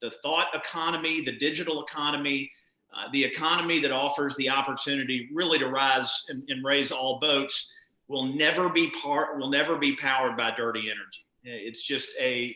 the thought economy, the digital economy, the economy that offers the opportunity really to rise and raise all boats will never be powered by dirty energy. It's just a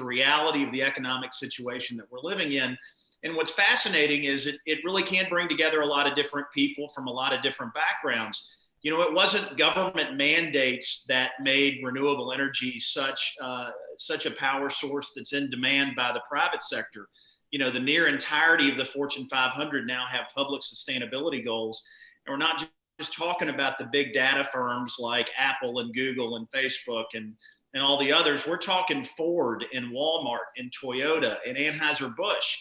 reality of the economic situation that we're living in. And what's fascinating is it really can bring together a lot of different people from a lot of different backgrounds. It wasn't government mandates that made renewable energy such a power source that's in demand by the private sector. The near entirety of the Fortune 500 now have public sustainability goals. And we're not just talking about the big data firms like Apple and Google and Facebook and all the others. We're talking Ford and Walmart and Toyota and Anheuser-Busch.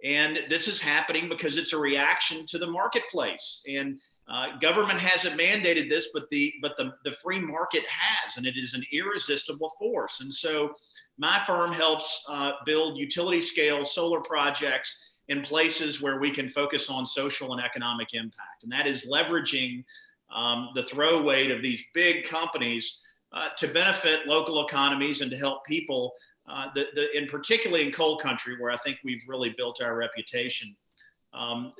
And this is happening because it's a reaction to the marketplace. And government hasn't mandated this, but the free market has, and it is an irresistible force. And so my firm helps build utility scale solar projects in places where we can focus on social and economic impact. And that is leveraging the throw weight of these big companies to benefit local economies and to help people, and particularly in coal country, where I think we've really built our reputation,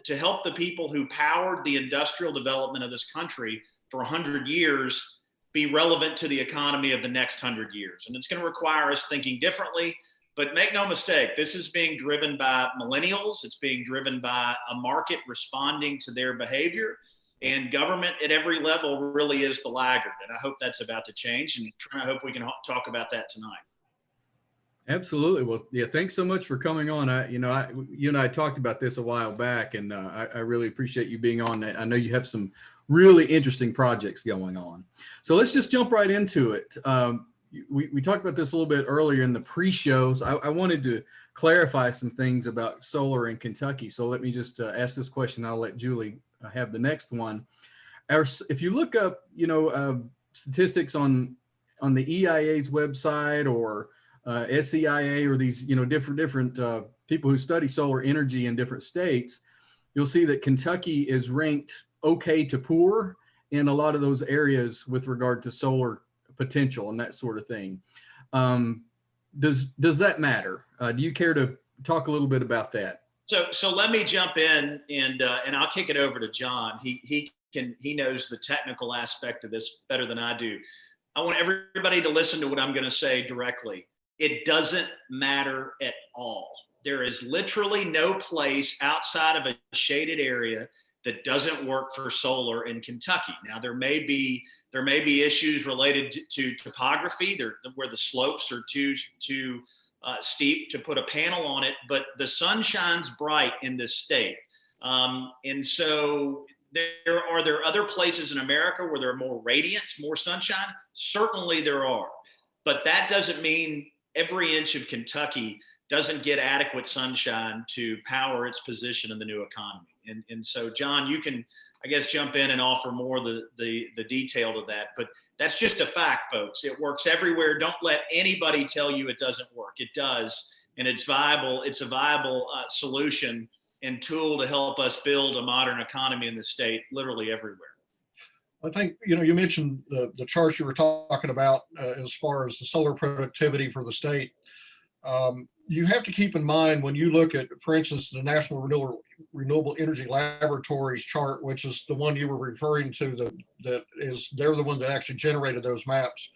to help the people who powered the industrial development of this country for 100 years be relevant to the economy of the next 100 years. And it's going to require us thinking differently, but make no mistake, this is being driven by millennials. It's being driven by a market responding to their behavior, and government at every level really is the laggard. And I hope that's about to change, and I hope we can talk about that tonight. Absolutely. Well, yeah, thanks so much for coming on. You and I talked about this a while back, and I really appreciate you being on. I know you have some really interesting projects going on. So let's just jump right into it. We talked about this a little bit earlier in the pre-shows. I wanted to clarify some things about solar in Kentucky. So let me just ask this question. I'll let Julie have the next one. If you look up, statistics on the EIA's website or SEIA or these, different people who study solar energy in different states, you'll see that Kentucky is ranked okay to poor in a lot of those areas with regard to solar potential and that sort of thing. Does that matter? Do you care to talk a little bit about that? So let me jump in and I'll kick it over to John. He knows the technical aspect of this better than I do. I want everybody to listen to what I'm going to say directly. It doesn't matter at all. There is literally no place outside of a shaded area that doesn't work for solar in Kentucky. Now, there may be issues related to topography, where the slopes are too steep to put a panel on it, but the sun shines bright in this state. And so are there other places in America where there are more radiance, more sunshine? Certainly there are. But that doesn't mean every inch of Kentucky doesn't get adequate sunshine to power its position in the new economy. And so, John, you can, I guess, jump in and offer more the detail to that. But that's just a fact, folks. It works everywhere. Don't let anybody tell you it doesn't work. It does, and it's viable. It's a viable solution and tool to help us build a modern economy in the state, literally everywhere. I think, you mentioned the charts you were talking about as far as the solar productivity for the state. You have to keep in mind when you look at, for instance, the National Renewable Energy Laboratories chart, which is the one you were referring to, they're the one that actually generated those maps.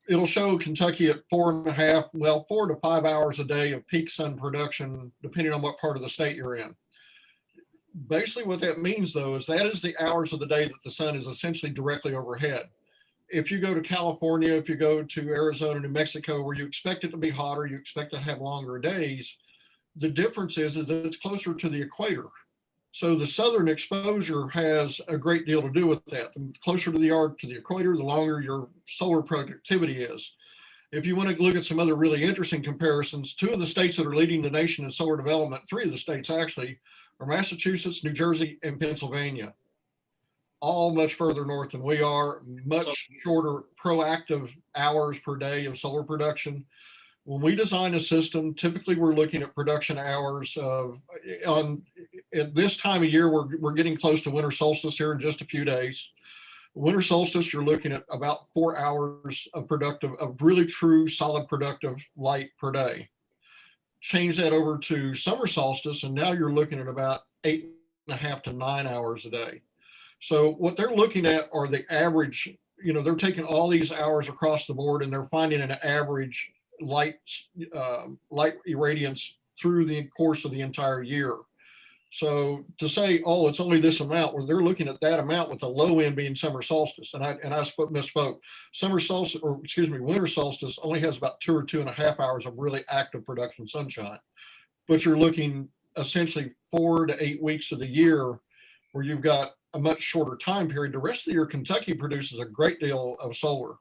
It'll show Kentucky at 4 to 5 hours a day of peak sun production, depending on what part of the state you're in. Basically what that means, though, is that is the hours of the day that the sun is essentially directly overhead. If you go to California, if you go to Arizona, New Mexico, where you expect it to be hotter, you expect to have longer days, the difference is that it's closer to the equator. So the southern exposure has a great deal to do with that. The closer to the equator, the longer your solar productivity is. If you want to look at some other really interesting comparisons, 2 of the states that are leading the nation in solar development, 3 of the states actually, are Massachusetts, New Jersey, and Pennsylvania. All much further north than we are, much shorter proactive hours per day of solar production. When we design a system, typically we're looking at production hours at this time of year, we're getting close to winter solstice here in just a few days. Winter solstice, you're looking at about 4 hours of really true solid productive light per day. change that over to summer solstice, and now you're looking at about 8.5 to 9 hours a day. So what they're looking at are the average, they're taking all these hours across the board and they're finding an average light irradiance through the course of the entire year. So to say, oh, it's only this amount, where they're looking at that amount with the low end being summer solstice. And I misspoke. Summer solstice, or excuse me, winter solstice only has about 2 or 2.5 hours of really active production sunshine. But you're looking essentially 4 to 8 weeks of the year where you've got a much shorter time period. The rest of the year, Kentucky produces a great deal of solar.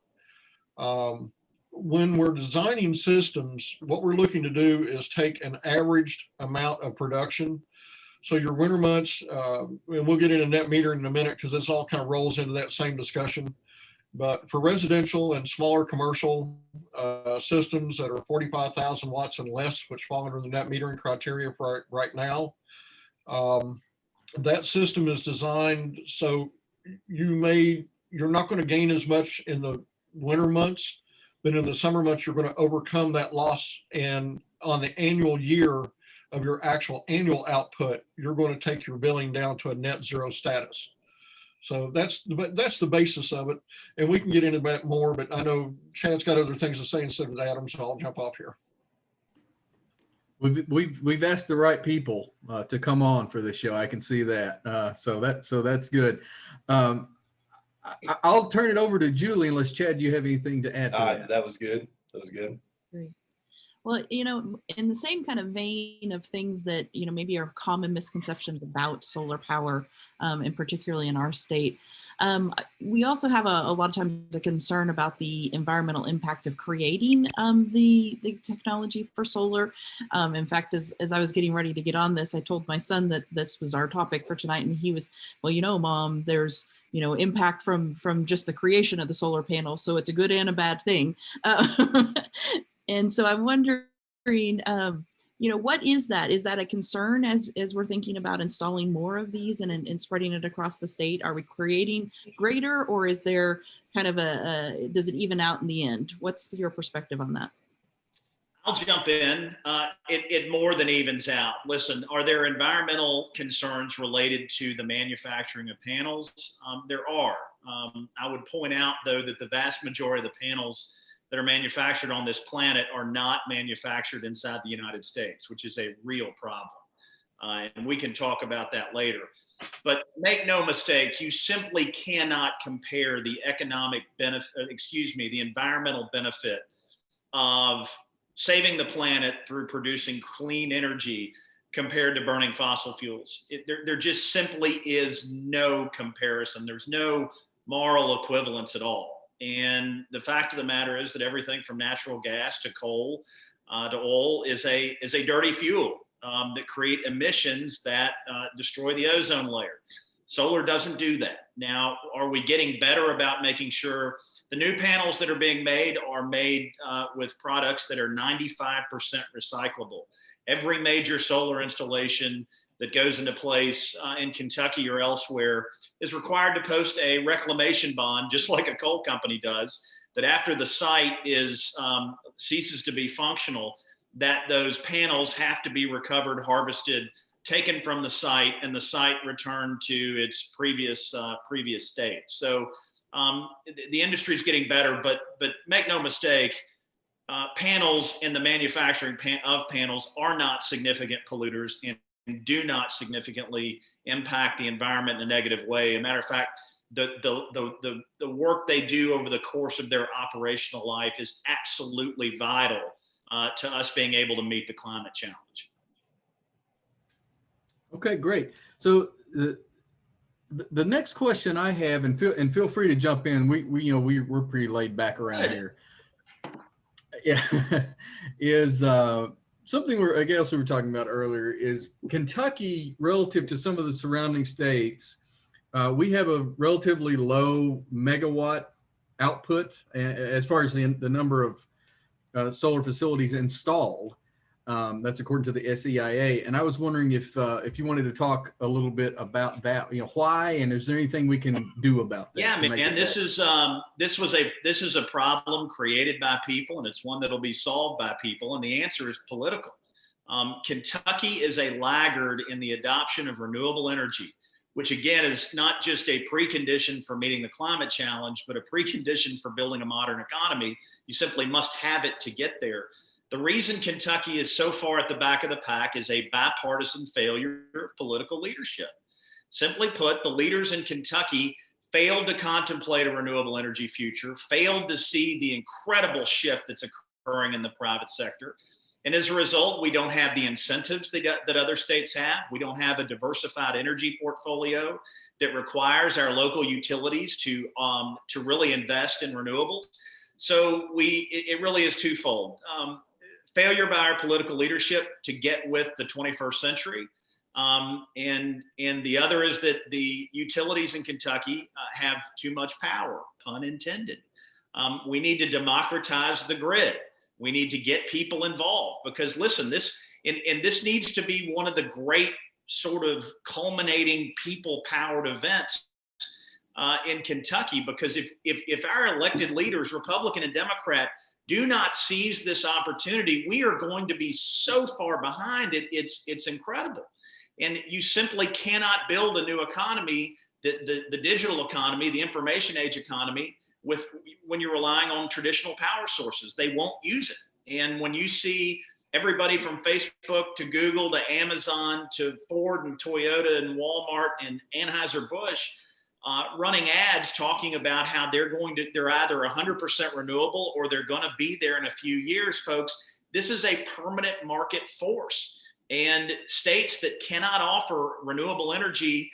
When we're designing systems, what we're looking to do is take an averaged amount of production. So your winter months, and we'll get into net metering in a minute because this all kind of rolls into that same discussion. But for residential and smaller commercial systems that are 45,000 watts and less, which fall under the net metering criteria for right now, that system is designed so you're not going to gain as much in the winter months, but in the summer months, you're going to overcome that loss. And on the annual year of your actual annual output, you're going to take your billing down to a net zero status. So that's the basis of it. And we can get into that more, but I know Chad's got other things to say instead of Adam, so I'll jump off here. We've asked the right people to come on for this show. I can see that. So that's good. I'll turn it over to Julie unless Chad, you have anything to add to that? That was good. That was good. Great. Well, in the same kind of vein of things that, maybe are common misconceptions about solar power, and particularly in our state, we also have a lot of times a concern about the environmental impact of creating the technology for solar. In fact, as I was getting ready to get on this, I told my son that this was our topic for tonight, and he was, well, Mom, there's impact from just the creation of the solar panel, so it's a good and a bad thing. And so I'm wondering, what is that? Is that a concern as we're thinking about installing more of these and spreading it across the state? Are we creating greater, or is there kind of does it even out in the end? What's your perspective on that? I'll jump in. It more than evens out. Listen, are there environmental concerns related to the manufacturing of panels? There are. I would point out, though, that the vast majority of the panels that are manufactured on this planet are not manufactured inside the United States, which is a real problem. And we can talk about that later. But make no mistake, you simply cannot compare the economic benefit, the environmental benefit of saving the planet through producing clean energy compared to burning fossil fuels. There just simply is no comparison. There's no moral equivalence at all. And the fact of the matter is that everything from natural gas to coal to oil is a dirty fuel that create emissions that destroy the ozone layer. Solar doesn't do that. Now, are we getting better about making sure the new panels that are being made are made with products that are 95% recyclable? Every major solar installation that goes into place in Kentucky or elsewhere is required to post a reclamation bond, just like a coal company does, that after the site ceases to be functional, that those panels have to be recovered, harvested, taken from the site, and the site returned to its previous state. So the industry is getting better, but make no mistake, panels and the manufacturing of panels are not significant polluters and do not significantly impact the environment in a negative way. As a matter of fact, the work they do over the course of their operational life is absolutely vital to us being able to meet the climate challenge. Okay, great. So the next question I have, and feel free to jump in. We're pretty laid back around here. Yeah, is something I guess we were talking about earlier is Kentucky relative to some of the surrounding states. We have a relatively low megawatt output as far as the number of solar facilities installed. That's according to the SEIA. And I was wondering if you wanted to talk a little bit about that, why, and is there anything we can do about that? Yeah, man, this is a problem created by people, and it's one that'll be solved by people. And the answer is political. Kentucky is a laggard in the adoption of renewable energy, which again is not just a precondition for meeting the climate challenge, but a precondition for building a modern economy. You simply must have it to get there. The reason Kentucky is so far at the back of the pack is a bipartisan failure of political leadership. Simply put, the leaders in Kentucky failed to contemplate a renewable energy future, failed to see the incredible shift that's occurring in the private sector. And as a result, we don't have the incentives that other states have. We don't have a diversified energy portfolio that requires our local utilities to really invest in renewables. So it really is twofold. Failure by our political leadership to get with the 21st century. And the other is that the utilities in Kentucky have too much power, pun intended. We need to democratize the grid. We need to get people involved because listen, this needs to be one of the great sort of culminating people-powered events in Kentucky, because if our elected leaders, Republican and Democrat, do not seize this opportunity, we are going to be so far behind it. It's incredible. And you simply cannot build a new economy, the digital economy, the information age economy, when you're relying on traditional power sources. They won't use it. And when you see everybody from Facebook to Google to Amazon to Ford and Toyota and Walmart and Anheuser-Busch running ads talking about how they're either 100% renewable or they're going to be there in a few years, folks, this is a permanent market force. And states that cannot offer renewable energy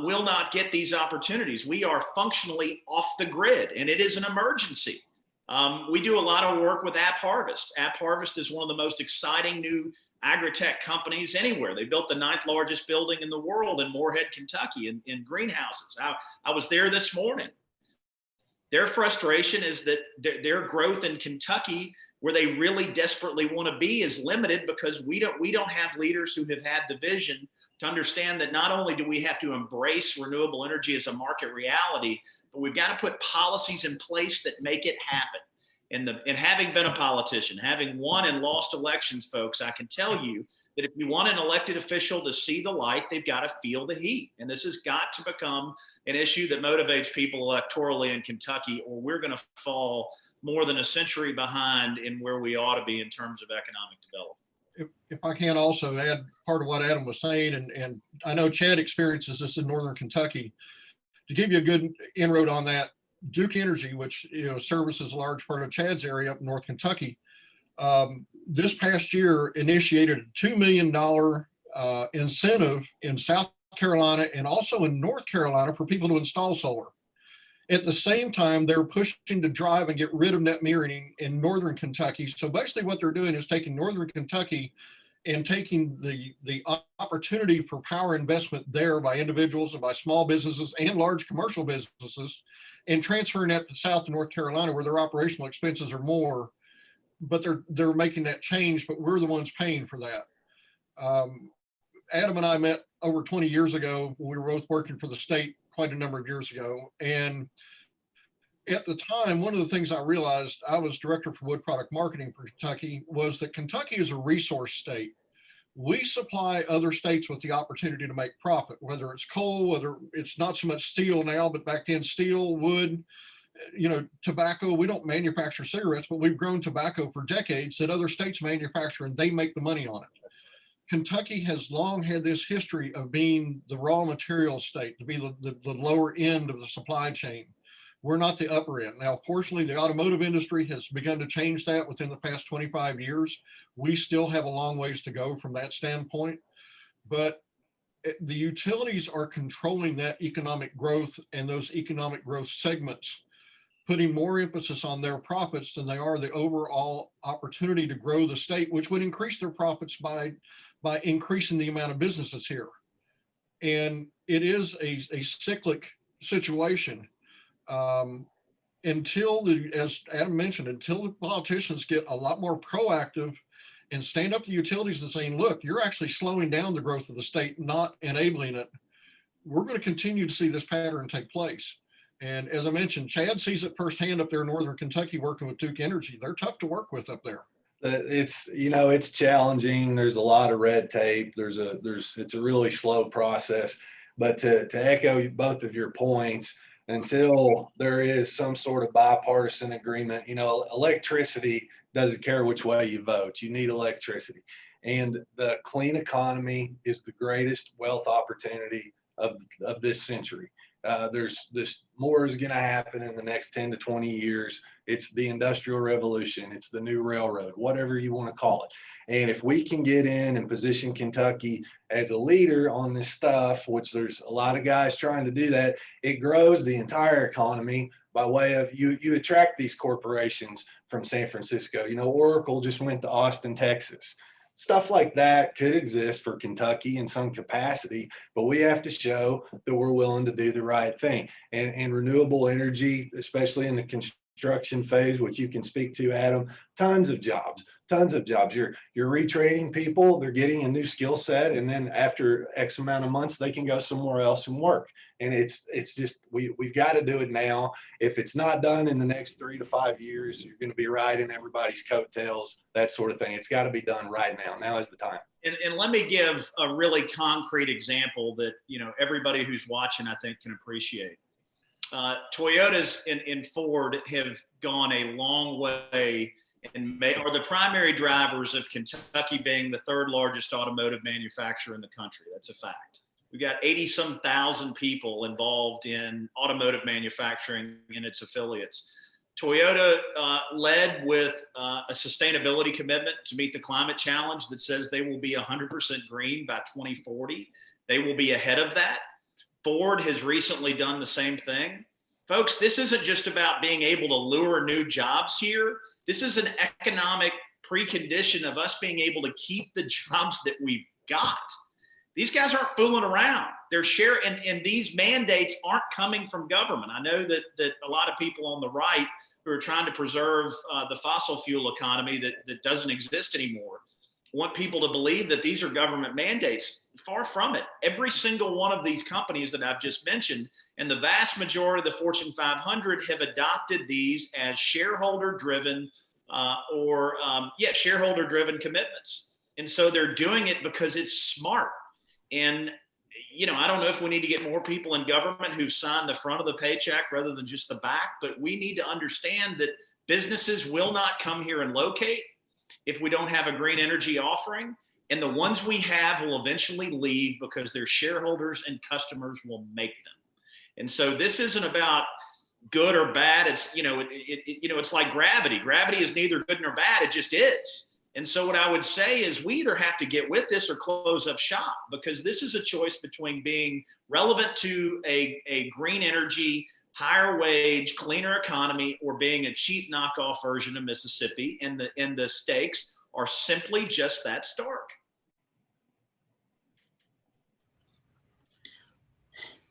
will not get these opportunities. We are functionally off the grid, and it is an emergency. We do a lot of work with AppHarvest. AppHarvest is one of the most exciting new agri-tech companies anywhere. They built the 9th largest building in the world in Moorhead, Kentucky, in greenhouses. I was there this morning. Their frustration is that their growth in Kentucky, where they really desperately want to be, is limited because we don't have leaders who have had the vision to understand that not only do we have to embrace renewable energy as a market reality, but we've got to put policies in place that make it happen. And having been a politician, having won and lost elections, folks, I can tell you that if you want an elected official to see the light, they've got to feel the heat. And this has got to become an issue that motivates people electorally in Kentucky, or we're going to fall more than a century behind in where we ought to be in terms of economic development. If I can also add part of what Adam was saying, and I know Chad experiences this in Northern Kentucky. To give you a good inroad on that, Duke Energy, which services a large part of Chad's area up in North Kentucky, this past year initiated a $2 million incentive in South Carolina and also in North Carolina for people to install solar. At the same time, they're pushing to drive and get rid of net metering in Northern Kentucky. So basically what they're doing is taking Northern Kentucky and taking the opportunity for power investment there by individuals and by small businesses and large commercial businesses and transferring that to South and North Carolina where their operational expenses are more, but they're making that change, but we're the ones paying for that. Adam and I met over 20 years ago when we were both working for the state quite a number of years ago. And at the time, one of the things I realized, I was director for wood product marketing for Kentucky, was that Kentucky is a resource state. We supply other states with the opportunity to make profit, whether it's coal, whether it's not so much steel now, but back then steel, wood, tobacco. We don't manufacture cigarettes, but we've grown tobacco for decades that other states manufacture and they make the money on it. Kentucky has long had this history of being the raw material state, to be the lower end of the supply chain. We're not the upper end. Now, fortunately, the automotive industry has begun to change that within the past 25 years. We still have a long ways to go from that standpoint, but the utilities are controlling that economic growth and those economic growth segments, putting more emphasis on their profits than they are the overall opportunity to grow the state, which would increase their profits by increasing the amount of businesses here. And it is a cyclic situation. Until as Adam mentioned, until the politicians get a lot more proactive and stand up to the utilities and saying, look, you're actually slowing down the growth of the state, not enabling it, we're going to continue to see this pattern take place. And as I mentioned, Chad sees it firsthand up there in Northern Kentucky working with Duke Energy. They're tough to work with up there. It's, it's challenging. There's a lot of red tape. It's a really slow process. But to echo both of your points, until there is some sort of bipartisan agreement, electricity doesn't care which way you vote. You need electricity. And the clean economy is the greatest wealth opportunity of this century. There's this more is going to happen in the next 10 to 20 years. It's the industrial revolution. It's the new railroad, whatever you want to call it. And if we can get in and position Kentucky as a leader on this stuff, which there's a lot of guys trying to do that, it grows the entire economy by way of you attract these corporations from San Francisco. Oracle just went to Austin, Texas. Stuff like that could exist for Kentucky in some capacity, but we have to show that we're willing to do the right thing. And renewable energy, especially in the construction phase, which you can speak to, Adam, tons of jobs. You're retraining people, they're getting a new skill set, and then after X amount of months, they can go somewhere else and work. And it's just, we've got to do it now. If it's not done in the next 3 to 5 years, you're going to be riding everybody's coattails, that sort of thing. It's got to be done right now. Now is the time. And let me give a really concrete example that, everybody who's watching, I think, can appreciate. Toyotas and Ford have gone a long way and are the primary drivers of Kentucky being the third largest automotive manufacturer in the country. That's a fact. We've got 80-some thousand people involved in automotive manufacturing and its affiliates. Toyota led with a sustainability commitment to meet the climate challenge that says they will be 100% green by 2040. They will be ahead of that. Ford has recently done the same thing. Folks, this isn't just about being able to lure new jobs here. This is an economic precondition of us being able to keep the jobs that we've got. These guys aren't fooling around. And these mandates aren't coming from government. I know that a lot of people on the right who are trying to preserve the fossil fuel economy that doesn't exist anymore want people to believe that these are government mandates. Far from it. Every single one of these companies that I've just mentioned, and the vast majority of the Fortune 500 have adopted these as shareholder-driven shareholder-driven commitments. And so they're doing it because it's smart. And, I don't know if we need to get more people in government who sign the front of the paycheck rather than just the back, but we need to understand that businesses will not come here and locate if we don't have a green energy offering. And the ones we have will eventually leave because their shareholders and customers will make them. And so this isn't about good or bad. It's, it's like gravity. Gravity is neither good nor bad. It just is. And so what I would say is we either have to get with this or close up shop, because this is a choice between being relevant to a green energy, higher wage, cleaner economy, or being a cheap knockoff version of Mississippi. And the stakes are simply just that stark.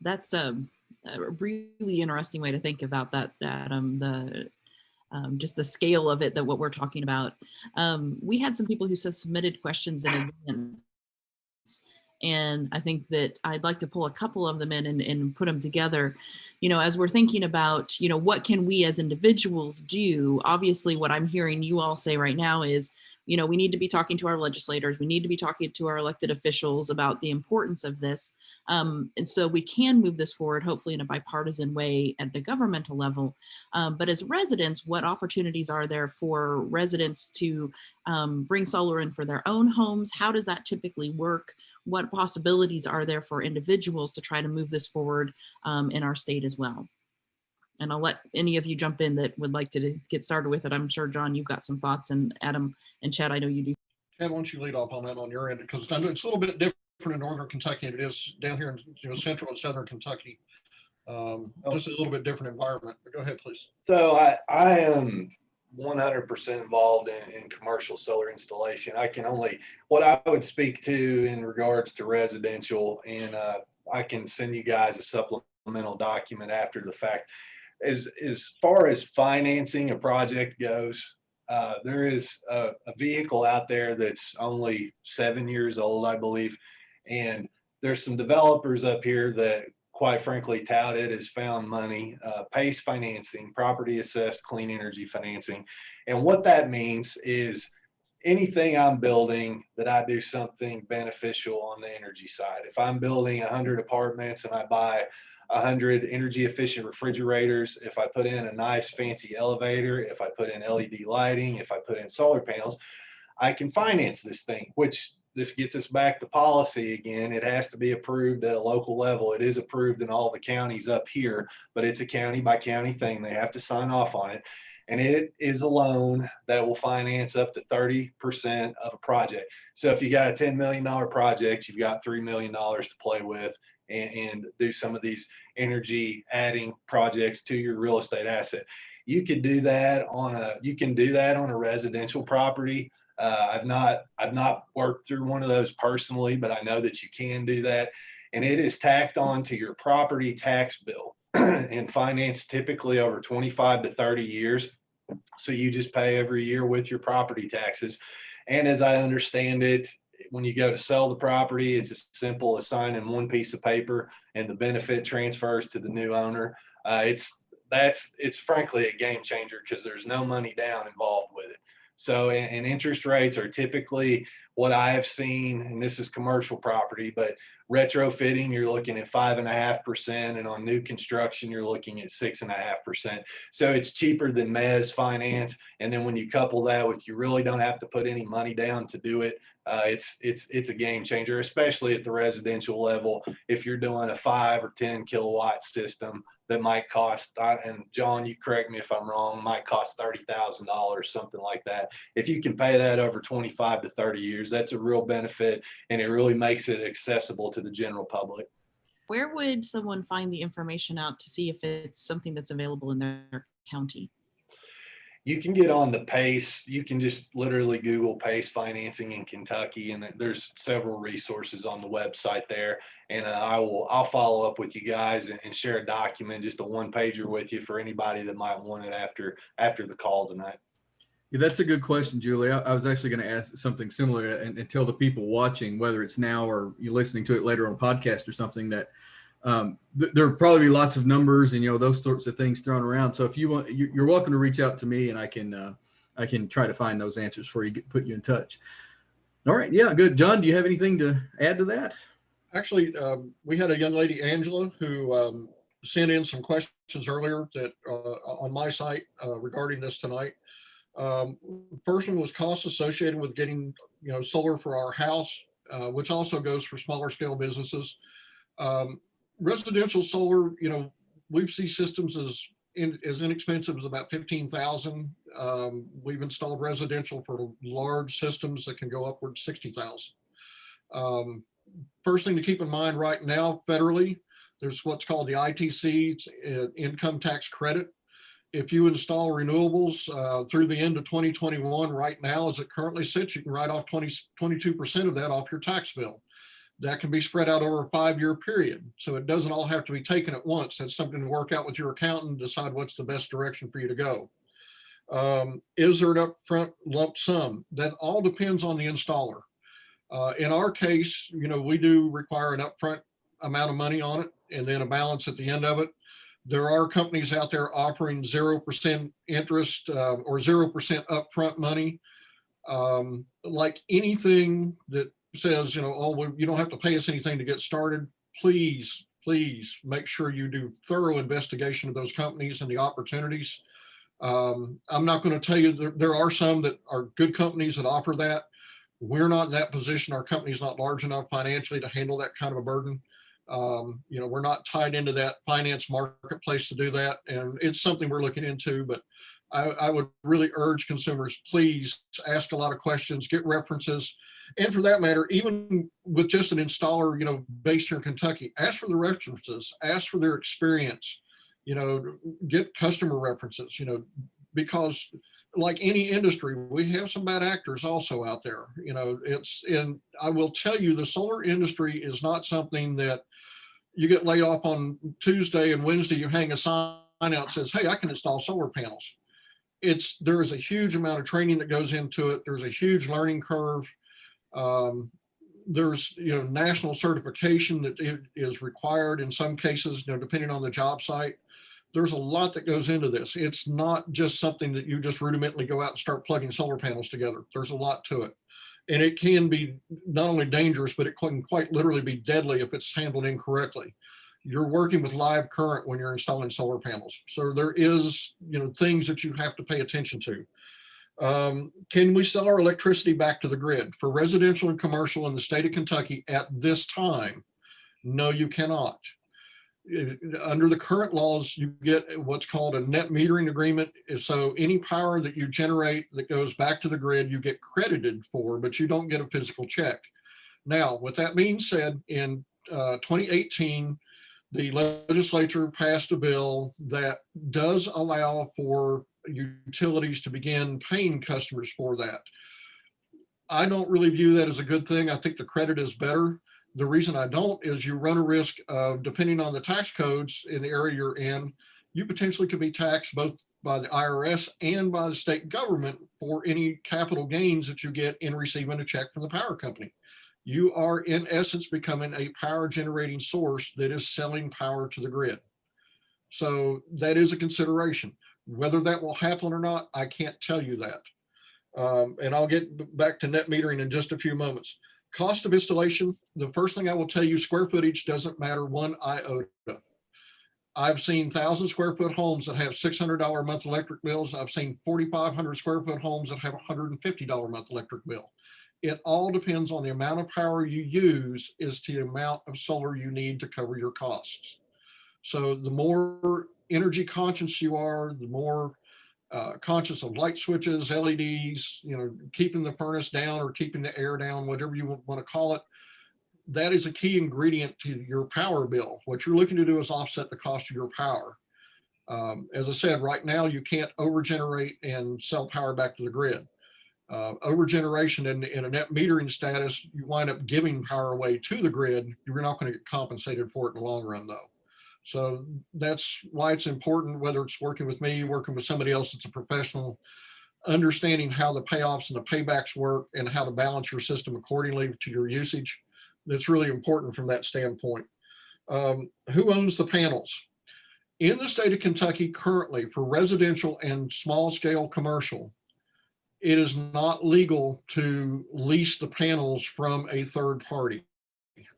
That's a really interesting way to think about that, Adam. Just the scale of it, that what we're talking about. We had some people who submitted questions in advance, and I think that I'd like to pull a couple of them in and put them together. As we're thinking about, what can we as individuals do? Obviously, what I'm hearing you all say right now is, we need to be talking to our legislators. We need to be talking to our elected officials about the importance of this. And so we can move this forward, hopefully in a bipartisan way at the governmental level. But as residents, what opportunities are there for residents to bring solar in for their own homes? How does that typically work? What possibilities are there for individuals to try to move this forward in our state as well? And I'll let any of you jump in that would like to get started with it. I'm sure, John, you've got some thoughts, and Adam and Chad, I know you do. Chad, why don't you lead off on that on your end? Because I know it's a little bit different in northern Kentucky than it is down here in central and southern Kentucky. Just a little bit different environment. But go ahead, please. So I am 100% involved in commercial solar installation. What I would speak to in regards to residential, and I can send you guys a supplemental document after the fact. As far as financing a project goes, there is a vehicle out there that's only 7 years old, I believe. And there's some developers up here that, quite frankly, tout it as found money, PACE financing, property assessed clean energy financing. And what that means is anything I'm building that I do something beneficial on the energy side. If I'm building 100 apartments and I buy 100 energy efficient refrigerators, if I put in a nice fancy elevator, if I put in LED lighting, if I put in solar panels, I can finance this thing, which this gets us back to policy again. It has to be approved at a local level. It is approved in all the counties up here, but it's a county by county thing. They have to sign off on it. And it is a loan that will finance up to 30% of a project. So if you got a $10 million project, you've got $3 million to play with and do some of these energy adding projects to your real estate asset. You could do that on a residential property. I've not worked through one of those personally, but I know that you can do that. And it is tacked on to your property tax bill and financed typically over 25 to 30 years. So you just pay every year with your property taxes. And as I understand it, when you go to sell the property, it's as simple as signing one piece of paper and the benefit transfers to the new owner. It's frankly a game changer because there's no money down involved with it. So, and interest rates are typically what I have seen, and this is commercial property, but retrofitting, you're looking at 5.5%, and on new construction, you're looking at 6.5%. So it's cheaper than mezz finance. And then when you couple that with, you really don't have to put any money down to do it. It's a game changer, especially at the residential level. If you're doing a 5 or 10 kilowatt system that might cost, and John, you correct me if I'm wrong, might cost $30,000, something like that. If you can pay that over 25 to 30 years, that's a real benefit, and it really makes it accessible to the general public. Where would someone find the information out to see if it's something that's available in their county? You can get on the PACE. You can just literally Google PACE financing in Kentucky, and there's several resources on the website there. And I'll follow up with you guys and share a document, just a one pager with you for anybody that might want it after the call tonight. Yeah, that's a good question, Julie. I was actually going to ask something similar and tell the people watching, whether it's now or you're listening to it later on a podcast or something, that there'll probably be lots of numbers and, those sorts of things thrown around. So if you want, you're welcome to reach out to me, and I can try to find those answers for you, put you in touch. All right. Yeah, good. John, do you have anything to add to that? Actually, we had a young lady, Angela, who sent in some questions earlier that on my site regarding this tonight. First one was costs associated with getting, solar for our house, which also goes for smaller scale businesses. Residential solar, we see systems as inexpensive as about $15,000. We've installed residential for large systems that can go upward $60,000. First thing to keep in mind right now, federally, there's what's called the ITC, income tax credit. If you install renewables through the end of 2021, right now, as it currently sits, you can write off 22% of that off your tax bill. That can be spread out over a 5-year period. So it doesn't all have to be taken at once. That's something to work out with your accountant, decide what's the best direction for you to go. Is there an upfront lump sum? That all depends on the installer. In our case, we do require an upfront amount of money on it and then a balance at the end of it. There are companies out there offering 0% interest or 0% upfront money. Like anything that says, you don't have to pay us anything to get started, please make sure you do thorough investigation of those companies and the opportunities. I'm not going to tell you there are some that are good companies that offer that. We're not in that position. Our company's not large enough financially to handle that kind of a burden. We're not tied into that finance marketplace to do that. And it's something we're looking into, but I would really urge consumers, please ask a lot of questions, get references. And for that matter, even with just an installer, based here in Kentucky, ask for the references, ask for their experience, get customer references, because like any industry, we have some bad actors also out there. I will tell you, the solar industry is not something that you get laid off on Tuesday and Wednesday, you hang a sign out that says, hey, I can install solar panels. There is a huge amount of training that goes into it. There's a huge learning curve. There's, national certification that is required in some cases, depending on the job site. There's a lot that goes into this. It's not just something that you just rudimentally go out and start plugging solar panels together. There's a lot to it. And it can be not only dangerous, but it can quite literally be deadly if it's handled incorrectly. You're working with live current when you're installing solar panels. So there is, things that you have to pay attention to. Can we sell our electricity back to the grid? For residential and commercial in the state of Kentucky at this time, no, you cannot. Under the current laws, you get what's called a net metering agreement. So any power that you generate that goes back to the grid, you get credited for, but you don't get a physical check. Now, with that being said, in 2018, the legislature passed a bill that does allow for utilities to begin paying customers for that. I don't really view that as a good thing. I think the credit is better. The reason I don't is you run a risk of, depending on the tax codes in the area you're in, you potentially could be taxed both by the IRS and by the state government for any capital gains that you get in receiving a check from the power company. You are in essence becoming a power generating source that is selling power to the grid. So that is a consideration. Whether that will happen or not, I can't tell you that. And I'll get back to net metering in just a few moments. Cost of installation, the first thing I will tell you, square footage doesn't matter one iota. I've seen 1,000 square foot homes that have $600 a month electric bills. I've seen 4,500 square foot homes that have $150 a month electric bill. It all depends on the amount of power you use is the amount of solar you need to cover your costs. So the more energy conscious you are, the more conscious of light switches, LEDs, keeping the furnace down or keeping the air down, whatever you want to call it. That is a key ingredient to your power bill. What you're looking to do is offset the cost of your power. As I said, right now, you can't overgenerate and sell power back to the grid. Overgeneration in a net metering status, you wind up giving power away to the grid. You're not going to get compensated for it in the long run, though. So that's why it's important, whether it's working with me, working with somebody else that's a professional, understanding how the payoffs and the paybacks work and how to balance your system accordingly to your usage. That's really important from that standpoint. Who owns the panels? In the state of Kentucky currently, for residential and small scale commercial, it is not legal to lease the panels from a third party.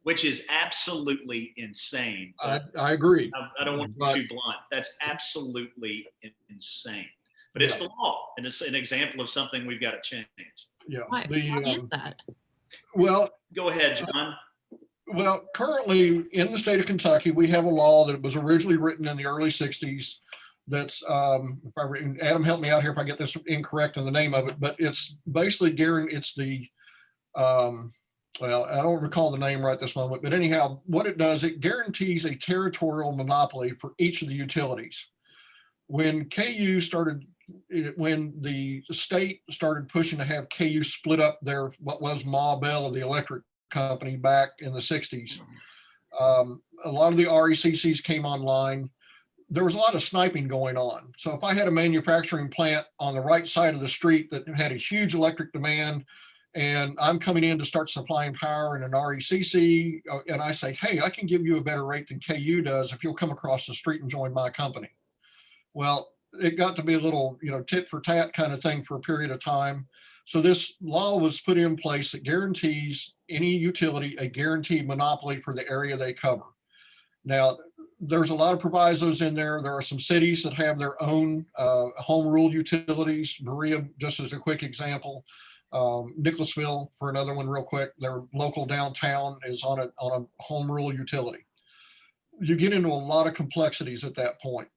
Which is absolutely insane. I agree. I don't want to be too blunt. That's absolutely insane. But it's the law, and it's an example of something we've got to change. Yeah. Why is that? Well, go ahead, John. Well, currently in the state of Kentucky, we have a law that was originally written in the early 60s. That's, Adam, help me out here if I get this incorrect in the name of it, but it's basically well, I don't recall the name right this moment, but anyhow, what it does, it guarantees a territorial monopoly for each of the utilities. When the state started pushing to have KU split up what was Ma Bell of the electric company back in the 60s, a lot of the RECCs came online. There was a lot of sniping going on. So if I had a manufacturing plant on the right side of the street that had a huge electric demand, and I'm coming in to start supplying power in an RECC, and I say, hey, I can give you a better rate than KU does if you'll come across the street and join my company. Well, it got to be a little, tit for tat kind of thing for a period of time. So this law was put in place that guarantees any utility a guaranteed monopoly for the area they cover. Now, there's a lot of provisos in there. There are some cities that have their own home rule utilities. Berea, just as a quick example. Nicholasville, for another one real quick, their local downtown is on a home rule utility. You get into a lot of complexities at that point.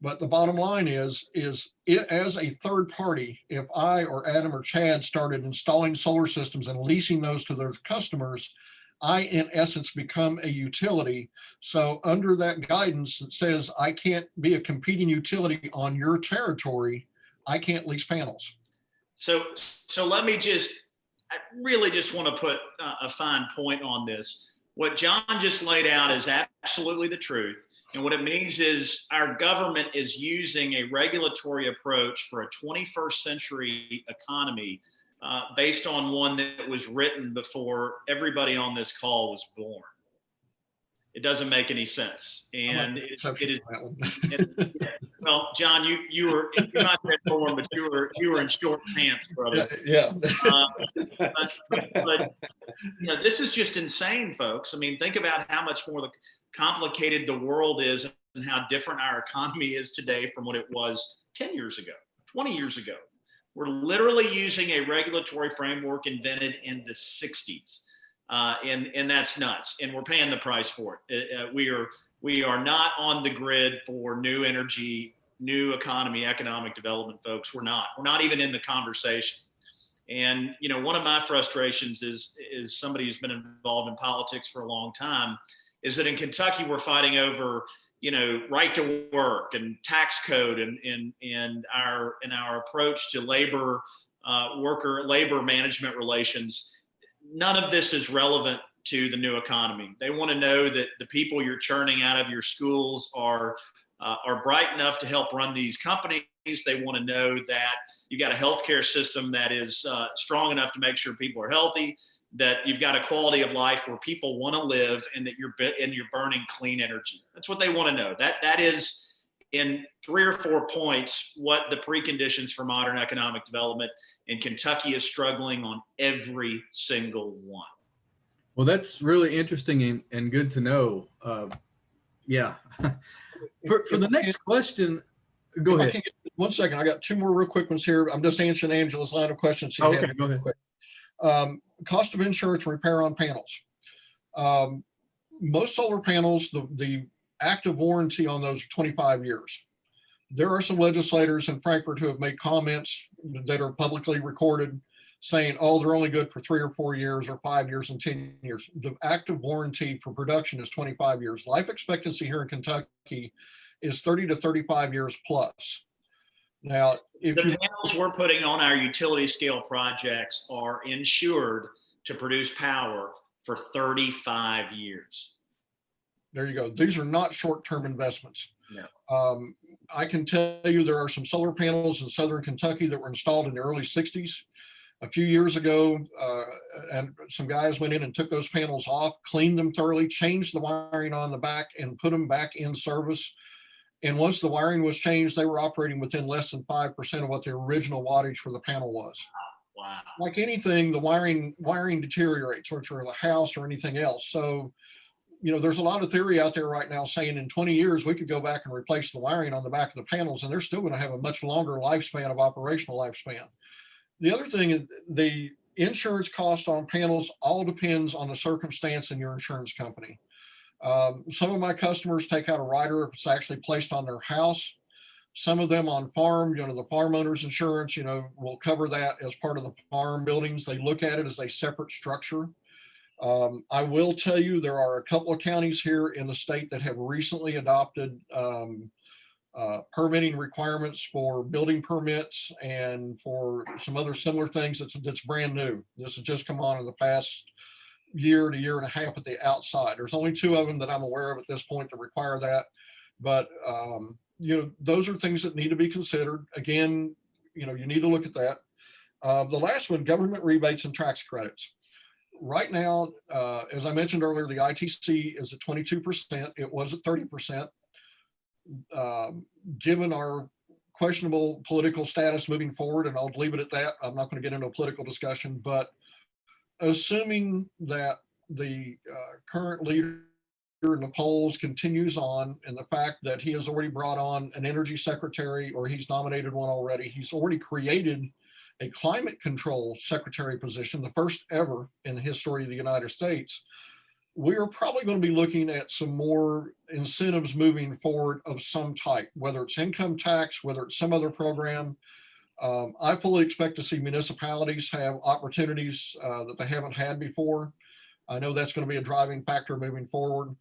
But the bottom line is it, as a third party, if I or Adam or Chad started installing solar systems and leasing those to those customers, I, in essence, become a utility. So under that guidance that says I can't be a competing utility on your territory, I can't lease panels. So let me I really just want to put a fine point on this. What John just laid out is absolutely the truth. And what it means is our government is using a regulatory approach for a 21st century economy based on one that was written before everybody on this call was born. It doesn't make any sense. And it is, on that one. well, John, you might have form, but you were in short pants, brother. Yeah. But this is just insane, folks. I mean, think about how much more complicated the world is and how different our economy is today from what it was 10 years ago, 20 years ago. We're literally using a regulatory framework invented in the 60s. And that's nuts. And we're paying the price for it. We are not on the grid for new energy, new economy, economic development, folks. We're not even in the conversation. And, one of my frustrations is somebody who's been involved in politics for a long time, is that in Kentucky, we're fighting over, right to work and tax code and our approach to labor management relations. None of this is relevant to the new economy. They want to know that the people you're churning out of your schools are bright enough to help run these companies. They want to know that you've got a healthcare system that is strong enough to make sure people are healthy, that you've got a quality of life where people want to live, and that you're burning clean energy. That's what they want to know. That is, in 3 or 4 points, what the preconditions for modern economic development, and Kentucky is struggling on every single one. Well, that's really interesting and good to know. Yeah. For the next question, go ahead. 1 second. I got 2 more real quick ones here. I'm just answering Angela's line of questions. Okay, go ahead. Cost of insurance and repair on panels. Most solar panels, the active warranty on those are 25 years. There are some legislators in Frankfurt who have made comments that are publicly recorded saying, oh, they're only good for 3 or 4 years or 5 years and 10 years. The active warranty for production is 25 years. Life expectancy here in Kentucky is 30 to 35 years plus. Now, if the panels we're putting on our utility scale projects are insured to produce power for 35 years. There you go. These are not short-term investments. No. I can tell you there are some solar panels in Southern Kentucky that were installed in the early 60s. A few years ago, and some guys went in and took those panels off, cleaned them thoroughly, changed the wiring on the back, and put them back in service. And once the wiring was changed, they were operating within less than 5% of what the original wattage for the panel was. Wow. Like anything, the wiring deteriorates, whether it's the house or anything else. So, there's a lot of theory out there right now saying in 20 years, we could go back and replace the wiring on the back of the panels, and they're still going to have a much longer lifespan of operational lifespan. The other thing is the insurance cost on panels all depends on the circumstance in your insurance company. Some of my customers take out a rider if it's actually placed on their house. Some of them on farm, the farm owner's insurance, will cover that as part of the farm buildings. They look at it as a separate structure. I will tell you, there are a couple of counties here in the state that have recently adopted permitting requirements for building permits and for some other similar things that's brand new. This has just come on in the past year to year and a half at the outside. There's only 2 of them that I'm aware of at this point that require that. But, those are things that need to be considered. Again, you need to look at that. The last one, government rebates and tax credits. Right now, as I mentioned earlier, the ITC is at 22%. It was at 30%. Given our questionable political status moving forward, and I'll leave it at that, I'm not going to get into a political discussion, but assuming that the current leader in the polls continues on, and the fact that he has already brought on an energy secretary, or he's nominated one already, he's already created a climate control secretary position, the first ever in the history of the United States. We are probably going to be looking at some more incentives moving forward of some type, whether it's income tax, whether it's some other program. I fully expect to see municipalities have opportunities that they haven't had before. I know that's going to be a driving factor moving forward.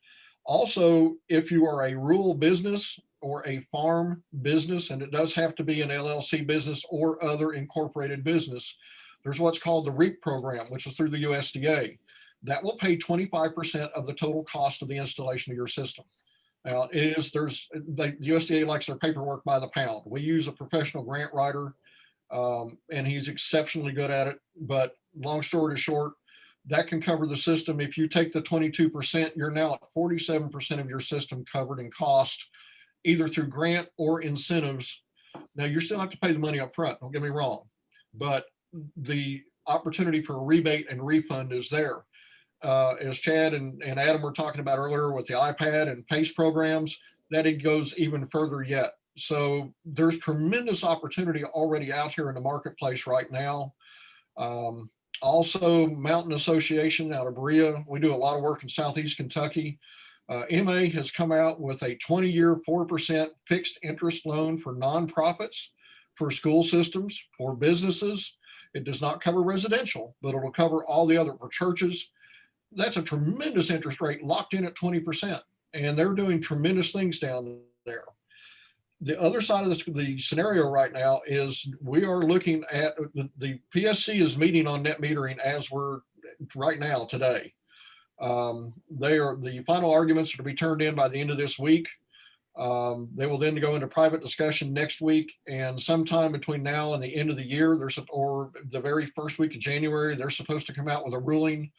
Also, if you are a rural business or a farm business, and it does have to be an LLC business or other incorporated business, there's what's called the REAP program, which is through the USDA. That will pay 25% of the total cost of the installation of your system. Now, the USDA likes their paperwork by the pound. We use a professional grant writer, and he's exceptionally good at it. But long story short, That can cover the system. If you take the 22%, you're now at 47% of your system covered in cost, either through grant or incentives. Now, you still have to pay the money up front, don't get me wrong, but the opportunity for a rebate and refund is there. As Chad and Adam were talking about earlier with the iPad and PACE programs, that it goes even further yet. So there's tremendous opportunity already out here in the marketplace right now. Also, Mountain Association out of Berea, we do a lot of work in Southeast Kentucky. MA has come out with a 20-year 4% fixed interest loan for nonprofits, for school systems, for businesses. It does not cover residential, but it will cover all the other, for churches. That's a tremendous interest rate locked in at 20%. And they're doing tremendous things down there. The other side of the scenario right now is we are looking at the PSC is meeting on net metering as we're right now today. The final arguments are to be turned in by the end of this week. They will then go into private discussion next week, and sometime between now and the end of the year, or the very first week of January, they're supposed to come out with a ruling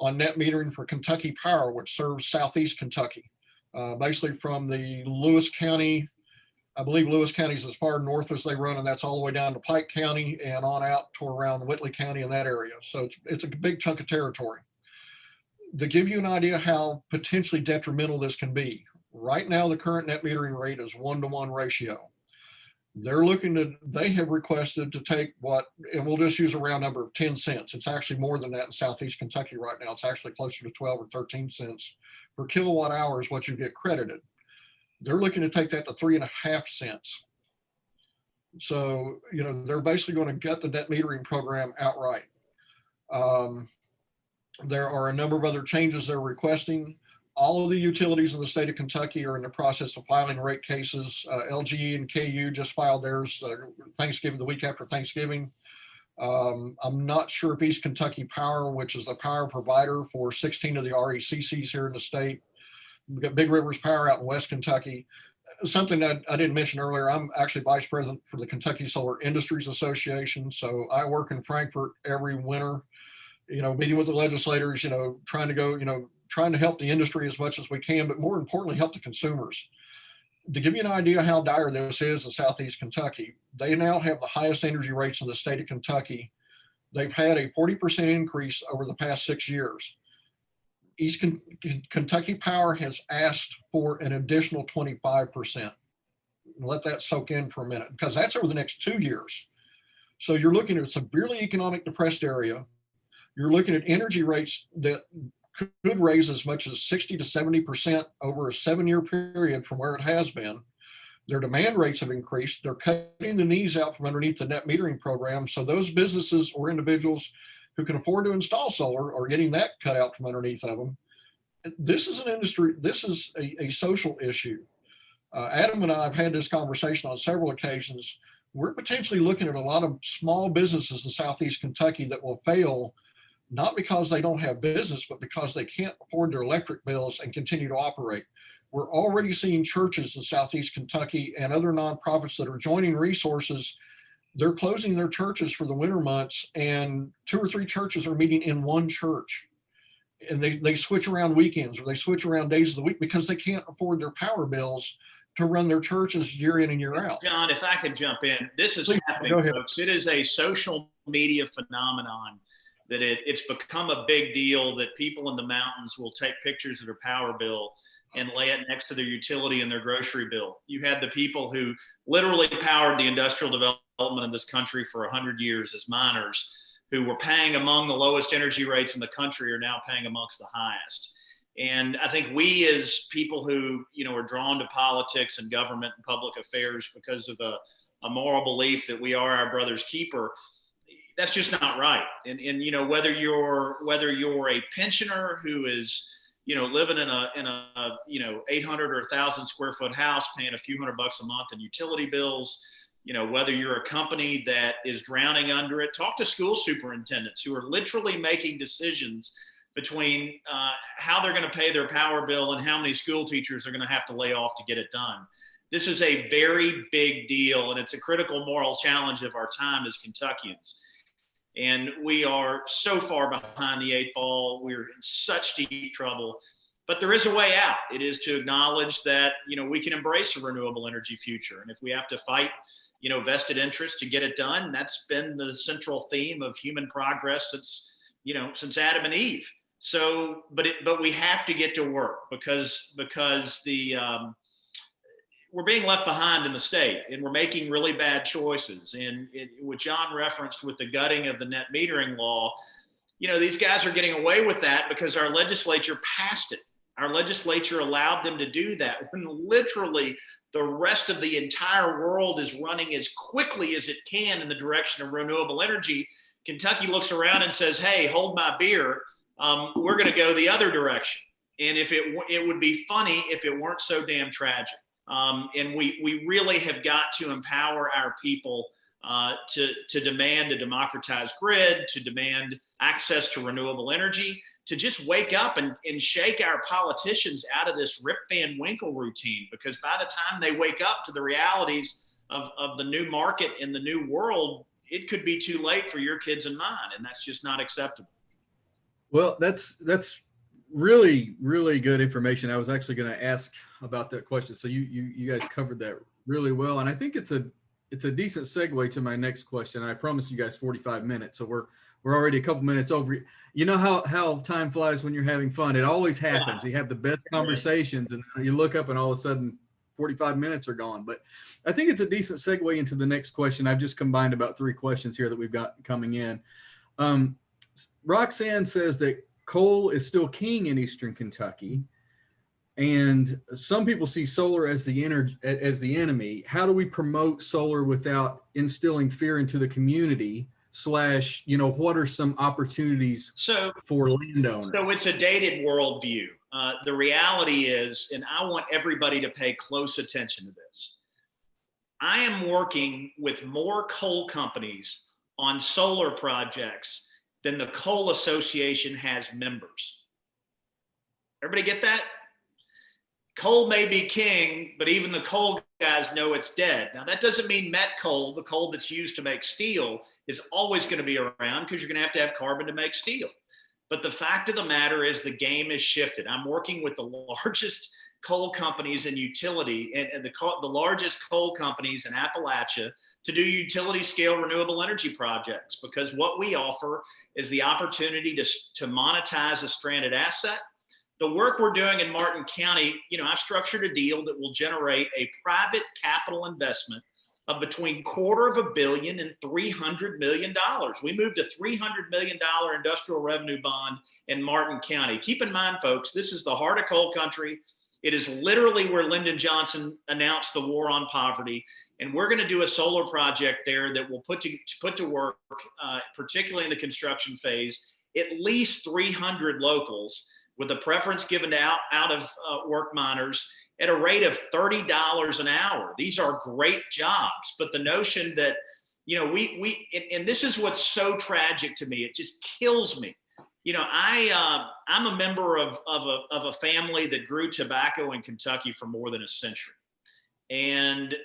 on net metering for Kentucky Power, which serves Southeast Kentucky, basically from the Lewis County. I believe Lewis County is as far north as they run, and that's all the way down to Pike County and on out to around Whitley County in that area. So it's a big chunk of territory. To give you an idea how potentially detrimental this can be, right now the current net metering rate is 1-to-1 ratio. They have requested to take and we'll just use a round number of 10 cents. It's actually more than that in Southeast Kentucky right now. It's actually closer to 12 or 13 cents per kilowatt hour is what you get credited. They're looking to take that to 3.5 cents. So, they're basically going to gut the net metering program outright. There are a number of other changes they're requesting. All of the utilities in the state of Kentucky are in the process of filing rate cases. LG and KU just filed theirs the week after Thanksgiving. I'm not sure if East Kentucky Power, which is the power provider for 16 of the RECCs here in the state, we've got Big Rivers Power out in West Kentucky. Something that I didn't mention earlier, I'm actually vice president for the Kentucky Solar Industries Association. So I work in Frankfort every winter, meeting with the legislators, trying to help the industry as much as we can, but more importantly, help the consumers. To give you an idea how dire this is in Southeast Kentucky, they now have the highest energy rates in the state of Kentucky. They've had a 40% increase over the past 6 years. East Kentucky Power has asked for an additional 25%. Let that soak in for a minute, because that's over the next 2 years. So you're looking at a severely economic depressed area. You're looking at energy rates that could raise as much as 60 to 70% over a 7-year period from where it has been. Their demand rates have increased. They're cutting the knees out from underneath the net metering program. So those businesses or individuals who can afford to install solar are getting that cut out from underneath of them. This is an industry, this is a social issue. Adam and I have had this conversation on several occasions. We're potentially looking at a lot of small businesses in Southeast Kentucky that will fail, not because they don't have business, but because they can't afford their electric bills and continue to operate. We're already seeing churches in Southeast Kentucky and other nonprofits that are joining resources. They're closing their churches for the winter months, and 2 or 3 churches are meeting in one church. And they switch around weekends, or they switch around days of the week because they can't afford their power bills to run their churches year in and year out. John, if I could jump in, this is happening, folks. It is a social media phenomenon that it's become a big deal that people in the mountains will take pictures of their power bill and lay it next to their utility and their grocery bill. You had the people who literally powered the industrial development in this country for 100 years as miners, who were paying among the lowest energy rates in the country, are now paying amongst the highest. And I think we, as people who, are drawn to politics and government and public affairs because of a moral belief that we are our brother's keeper, that's just not right. And whether you're a pensioner who is, living in a 800 or 1,000 square foot house, paying a few $100 a month in utility bills, whether you're a company that is drowning under it, talk to school superintendents who are literally making decisions between how they're going to pay their power bill and how many school teachers they're going to have to lay off to get it done. This is a very big deal, and it's a critical moral challenge of our time as Kentuckians. And we are so far behind the 8 ball. We're in such deep trouble. But there is a way out. It is to acknowledge that, we can embrace a renewable energy future. And if we have to fight, vested interests to get it done, that's been the central theme of human progress since Adam and Eve. So, but we have to get to work because we're being left behind in the state, and we're making really bad choices. And what John referenced with the gutting of the net metering law, these guys are getting away with that because our legislature passed it. Our legislature allowed them to do that when literally the rest of the entire world is running as quickly as it can in the direction of renewable energy. Kentucky looks around and says, hey, hold my beer. We're going to go the other direction. And if it would be funny if it weren't so damn tragic. And we really have got to empower our people to demand a democratized grid, to demand access to renewable energy, to just wake up and shake our politicians out of this Rip Van Winkle routine. Because by the time they wake up to the realities of the new market in the new world, it could be too late for your kids and mine. And that's just not acceptable. Well, that's really, really good information. I was actually going to ask about that question. So you guys covered that really well. And I think it's a decent segue to my next question. I promised you guys 45 minutes. So we're already a couple minutes over. You know how time flies when you're having fun. It always happens. You have the best conversations and you look up and all of a sudden 45 minutes are gone. But I think it's a decent segue into the next question. I've just combined about 3 questions here that we've got coming in. Roxanne says that coal is still king in Eastern Kentucky, and some people see solar as the enemy. How do we promote solar without instilling fear into the community? / what are some opportunities for landowners? So it's a dated worldview. The reality is, and I want everybody to pay close attention to this, I am working with more coal companies on solar projects than the Coal Association has members. Everybody get that? Coal may be king, but even the coal guys know it's dead. Now, that doesn't mean met coal, the coal that's used to make steel, is always going to be around because you're going to have carbon to make steel. But the fact of the matter is the game has shifted. I'm working with the largest coal companies in utility and the largest coal companies in Appalachia to do utility scale renewable energy projects, because what we offer is the opportunity to monetize a stranded asset. The work we're doing in Martin County, I've structured a deal that will generate a private capital investment of between $250 million and $300 million. We moved a $300 million industrial revenue bond in Martin County. Keep in mind, folks, this is the heart of coal country. It is literally where Lyndon Johnson announced the war on poverty. And we're going to do a solar project there that will put to work, particularly in the construction phase, at least 300 locals, with a preference given to out of work miners at a rate of $30 an hour. These are great jobs, but the notion that, and this is what's so tragic to me, it just kills me. I'm a member of a family that grew tobacco in Kentucky for more than a century. And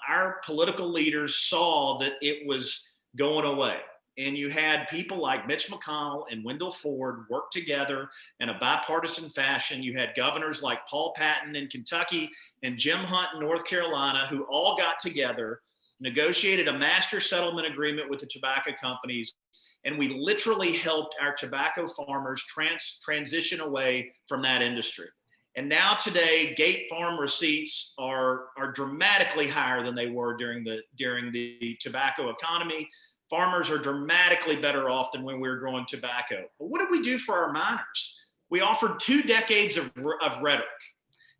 our political leaders saw that it was going away. And you had people like Mitch McConnell and Wendell Ford work together in a bipartisan fashion. You had governors like Paul Patton in Kentucky and Jim Hunt in North Carolina, who all got together, negotiated a master settlement agreement with the tobacco companies, and we literally helped our tobacco farmers transition away from that industry. And now today, gate farm receipts are dramatically higher than they were during the tobacco economy. Farmers are dramatically better off than when we were growing tobacco. But what did we do for our miners? We offered 2 decades of rhetoric,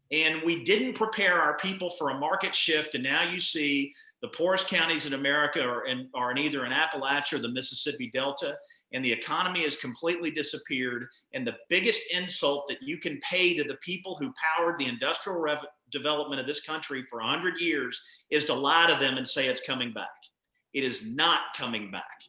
and we didn't prepare our people for a market shift. And now you see the poorest counties in America are in either in Appalachia or the Mississippi Delta, and the economy has completely disappeared. And the biggest insult that you can pay to the people who powered the industrial development of this country for 100 years is to lie to them and say it's coming back. It is not coming back.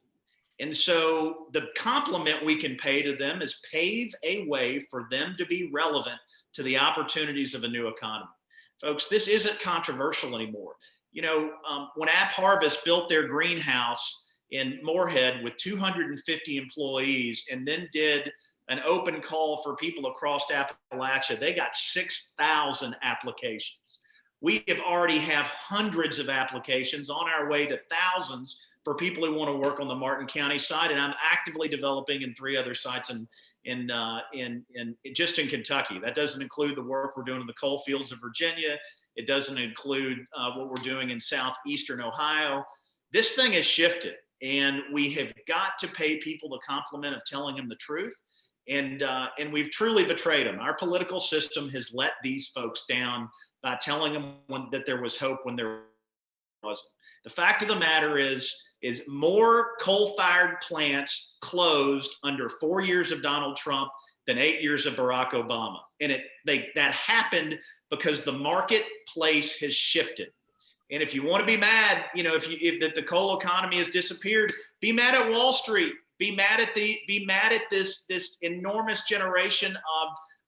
And so the compliment we can pay to them is pave a way for them to be relevant to the opportunities of a new economy. Folks, this isn't controversial anymore. When App Harvest built their greenhouse in Moorhead with 250 employees and then did an open call for people across Appalachia, they got 6,000 applications. We already have hundreds of applications, on our way to thousands for people who want to work on the Martin County side. And I'm actively developing in 3 other sites in just in Kentucky. That doesn't include the work we're doing in the coal fields of Virginia. It doesn't include what we're doing in southeastern Ohio. This thing has shifted, and we have got to pay people the compliment of telling them the truth. And we've truly betrayed them. Our political system has let these folks down by telling them that there was hope when there wasn't. The fact of the matter is more coal-fired plants closed under 4 years of Donald Trump than 8 years of Barack Obama. And that happened because the marketplace has shifted. And if you want to be mad, if the coal economy has disappeared, be mad at Wall Street. Be mad at this enormous generation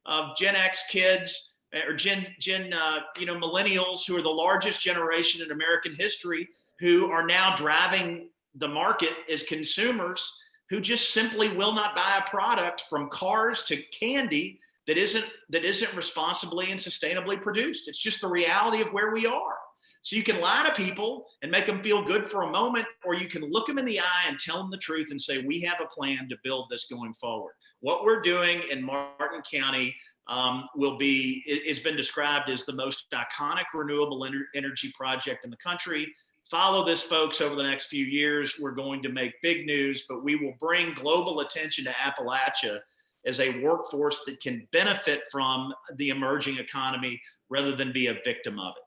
of Gen X kids or millennials, who are the largest generation in American history, who are now driving the market as consumers, who just simply will not buy a product, from cars to candy, that isn't responsibly and sustainably produced. It's just the reality of where we are. So you can lie to people and make them feel good for a moment, or you can look them in the eye and tell them the truth and say, we have a plan to build this going forward. What we're doing in Martin County has been described as the most iconic renewable energy project in the country. Follow this, folks, over the next few years. We're going to make big news, but we will bring global attention to Appalachia as a workforce that can benefit from the emerging economy rather than be a victim of it.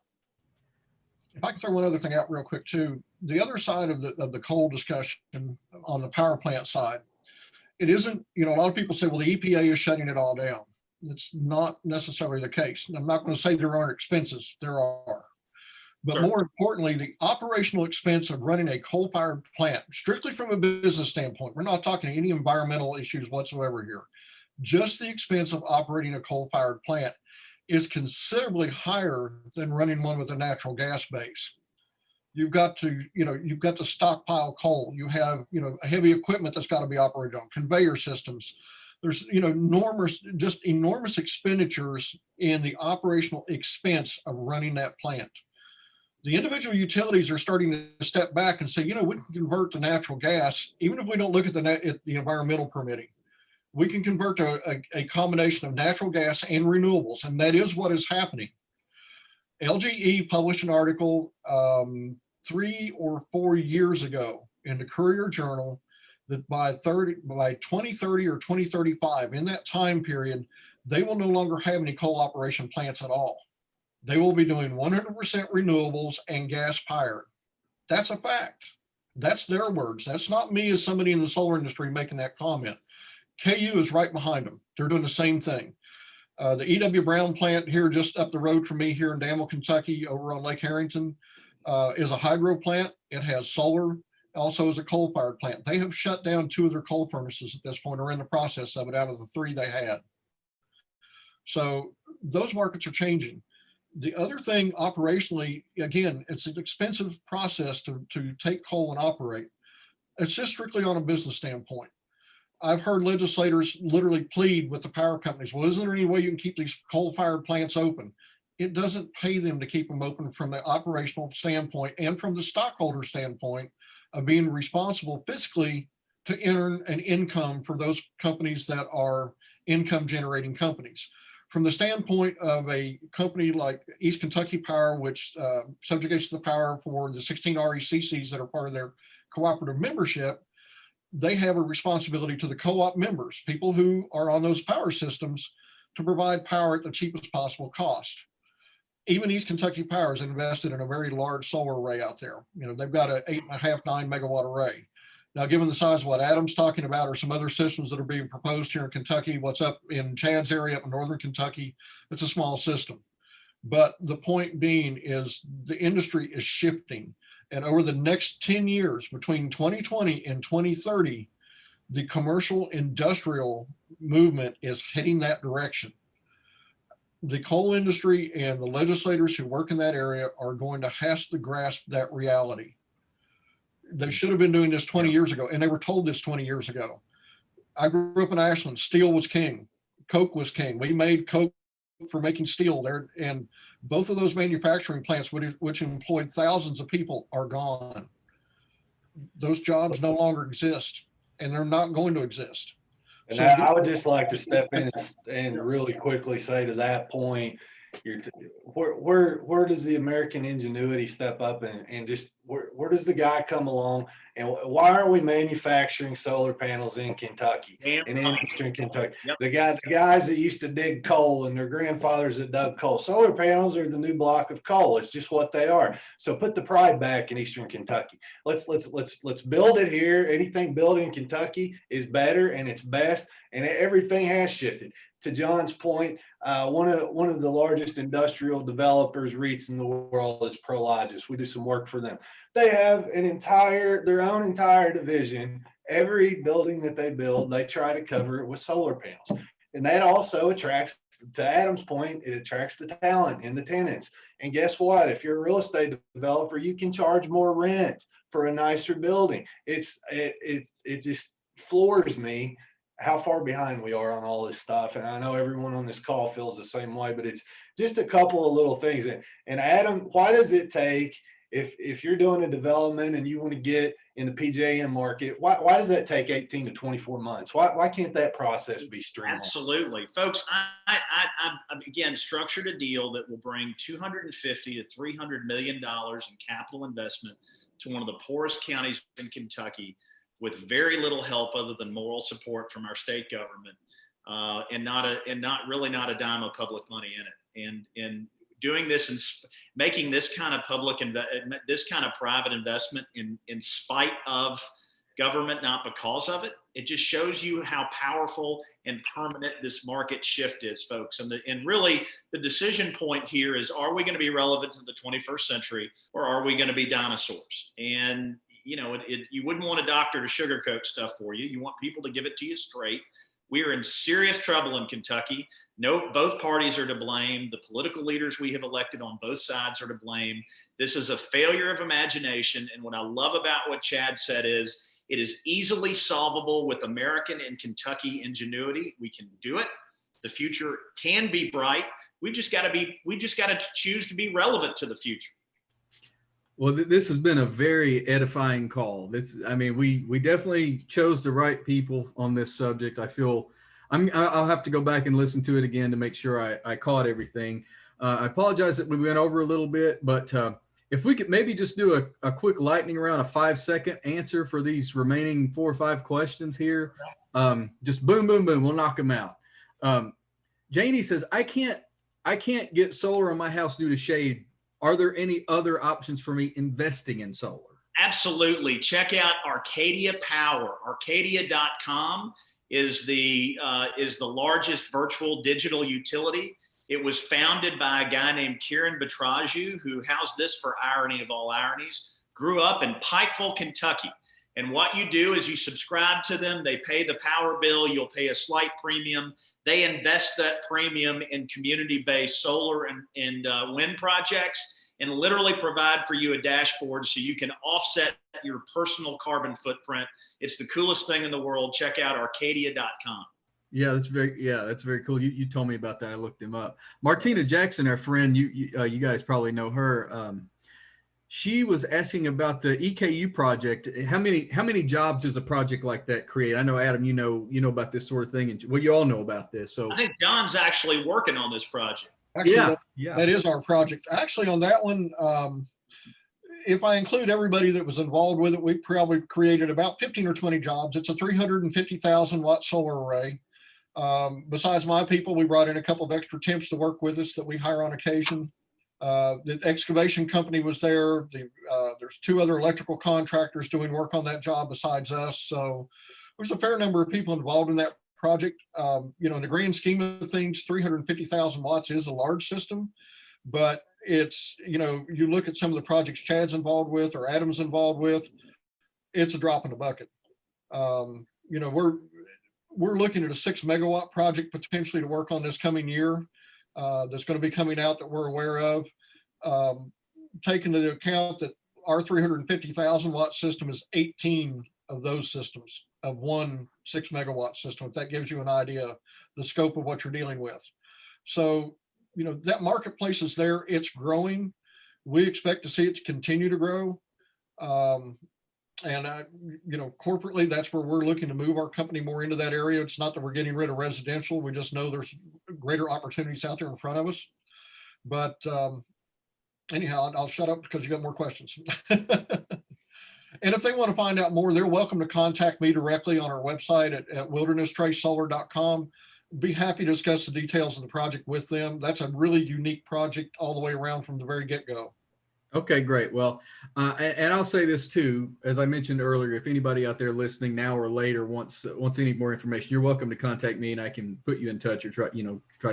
If I can throw one other thing out real quick too, the other side of the coal discussion on the power plant side, it isn't, a lot of people say, well, the EPA is shutting it all down. It's not necessarily the case. I'm not going to say there aren't expenses. There are. But Sure. More importantly, the operational expense of running a coal-fired plant, strictly from a business standpoint, we're not talking any environmental issues whatsoever here. Just the expense of operating a coal-fired plant is considerably higher than running one with a natural gas base. You've got to stockpile coal. You have, heavy equipment that's got to be operated on, conveyor systems. There's, enormous expenditures in the operational expense of running that plant. The individual utilities are starting to step back and say, we can convert to natural gas, even if we don't look at the environmental permitting. We can convert to a combination of natural gas and renewables, and that is what is happening. LGE published an article 3 or 4 years ago in the Courier Journal that by 2030 or 2035, in that time period, they will no longer have any coal operation plants at all. They will be doing 100% renewables and gas powered. That's a fact. That's their words. That's not me as somebody in the solar industry making that comment. KU is right behind them. They're doing the same thing. The E.W. Brown plant here just up the road from me here in Danville, Kentucky, over on Lake Harrington, is a hydro plant. It has solar, also is a coal-fired plant. They have shut down 2 of their coal furnaces at this point, or in the process of it, out of the 3 they had. So those markets are changing. The other thing operationally, again, it's an expensive process to take coal and operate. It's just strictly on a business standpoint. I've heard legislators literally plead with the power companies, well, isn't there any way you can keep these coal-fired plants open? It doesn't pay them to keep them open from the operational standpoint and from the stockholder standpoint of being responsible fiscally to earn an income for those companies that are income generating companies. From the standpoint of a company like East Kentucky Power, which subjugates the power for the 16 RECCs that are part of their cooperative membership, they have a responsibility to the co-op members, people who are on those power systems, to provide power at the cheapest possible cost. Even East Kentucky Power has invested in a very large solar array out there. They've got an 8.5, 9 megawatt array. Now, given the size of what Adam's talking about, or some other systems that are being proposed here in Kentucky, what's up in Chad's area up in northern Kentucky, it's a small system. But the point being is the industry is shifting. And over the next 10 years, between 2020 and 2030, the commercial industrial movement is heading that direction. The coal industry and the legislators who work in that area are going to have to grasp that reality. They should have been doing this 20 years ago, and they were told this 20 years ago. I grew up in Ashland. Steel was king. Coke was king. We made Coke for making steel there, and both of those manufacturing plants, which employed thousands of people, are gone. Those jobs no longer exist, and they're not going to exist. And So I would just like to step in and really quickly say to that point, where does the American ingenuity step up and just where does the guy come along, and why aren't we manufacturing solar panels in Kentucky and in Eastern Kentucky? Yep. The guys that used to dig coal and their grandfathers that dug coal, solar panels are the new block of coal. It's just what they are. So put the pride back in Eastern Kentucky. Let's build it here. Anything built in Kentucky is better and it's best, and everything has shifted. To John's point, one of the largest industrial developers REITs in the world is Prologis. We do some work for them. They have their own entire division. Every building that they build, they try to cover it with solar panels. And that also attracts, to Adam's point, it attracts the talent and the tenants. And guess what? If you're a real estate developer, you can charge more rent for a nicer building. It just floors me how far behind we are on all this stuff. And I know everyone on this call feels the same way, but it's just a couple of little things. And Adam, why does it take, if you're doing a development and you want to get in the PJM market, why does that take 18 to 24 months? Why can't that process be streamlined? Absolutely. Folks, I again structured a deal that will bring $250 to $300 million in capital investment to one of the poorest counties in Kentucky, with very little help other than moral support from our state government, and not really a dime of public money in it. And doing this and making this kind of this kind of private investment in spite of government, not because of it, it just shows you how powerful and permanent this market shift is, folks. And really the decision point here is, are we going to be relevant to the 21st century, or are we going to be dinosaurs? And you wouldn't want a doctor to sugarcoat stuff for you. You want people to give it to you straight. We are in serious trouble in Kentucky. No, both parties are to blame. The political leaders we have elected on both sides are to blame. This is a failure of imagination. And what I love about what Chad said is, it is easily solvable with American and Kentucky ingenuity. We can do it. The future can be bright. We just got to choose to be relevant to the future. Well, this has been a very edifying call. We definitely chose the right people on this subject. I feel I'll have to go back and listen to it again to make sure I caught everything. I apologize that we went over a little bit, but if we could maybe just do a quick lightning round, a 5-second answer for these remaining 4 or 5 questions here. Just boom, boom, boom. We'll knock them out. Janie says, I can't get solar on my house due to shade. Are there any other options for me investing in solar? Absolutely. Check out Arcadia Power. Arcadia.com is the largest virtual digital utility. It was founded by a guy named Kieran Batraju, who, how's this for irony of all ironies, grew up in Pikeville, Kentucky. And what you do is you subscribe to them. They pay the power bill. You'll pay a slight premium. They invest that premium in community-based solar and wind projects, and literally provide for you a dashboard so you can offset your personal carbon footprint. It's the coolest thing in the world. Check out Arcadia.com. Yeah, that's very cool. You told me about that. I looked him up. Martina Jackson, our friend, you guys probably know her. She was asking about the EKU project. How many jobs does a project like that create? I know, Adam, you know about this sort of thing, and well, you all know about this. So I think John's actually working on this project. Actually, that is our project. Actually, on that one, if I include everybody that was involved with it, we probably created about 15 or 20 jobs. It's a 350,000 watt solar array. Besides my people, we brought in a couple of extra temps to work with us that we hire on occasion. The excavation company was there. There's 2 other electrical contractors doing work on that job besides us. So there's a fair number of people involved in that project. In the grand scheme of things, 350,000 watts is a large system, but it's, you look at some of the projects Chad's involved with or Adam's involved with, it's a drop in the bucket. We're looking at a 6 megawatt project potentially to work on this coming year. That's going to be coming out that we're aware of. Taking into account that our 350,000 watt system is 18 of those systems of one 6 megawatt system. If that gives you an idea, the scope of what you're dealing with. So, that marketplace is there. It's growing. We expect to see it to continue to grow. And corporately, that's where we're looking to move our company more into that area. It's not that we're getting rid of residential. We just know there's greater opportunities out there in front of us. But anyhow, I'll shut up because you got more questions. And if they want to find out more, they're welcome to contact me directly on our website at wildernesstracesolar.com. Be happy to discuss the details of the project with them. That's a really unique project all the way around from the very get-go. Okay, great. Well, and I'll say this too, as I mentioned earlier, if anybody out there listening now or later wants any more information, you're welcome to contact me and I can put you in touch or try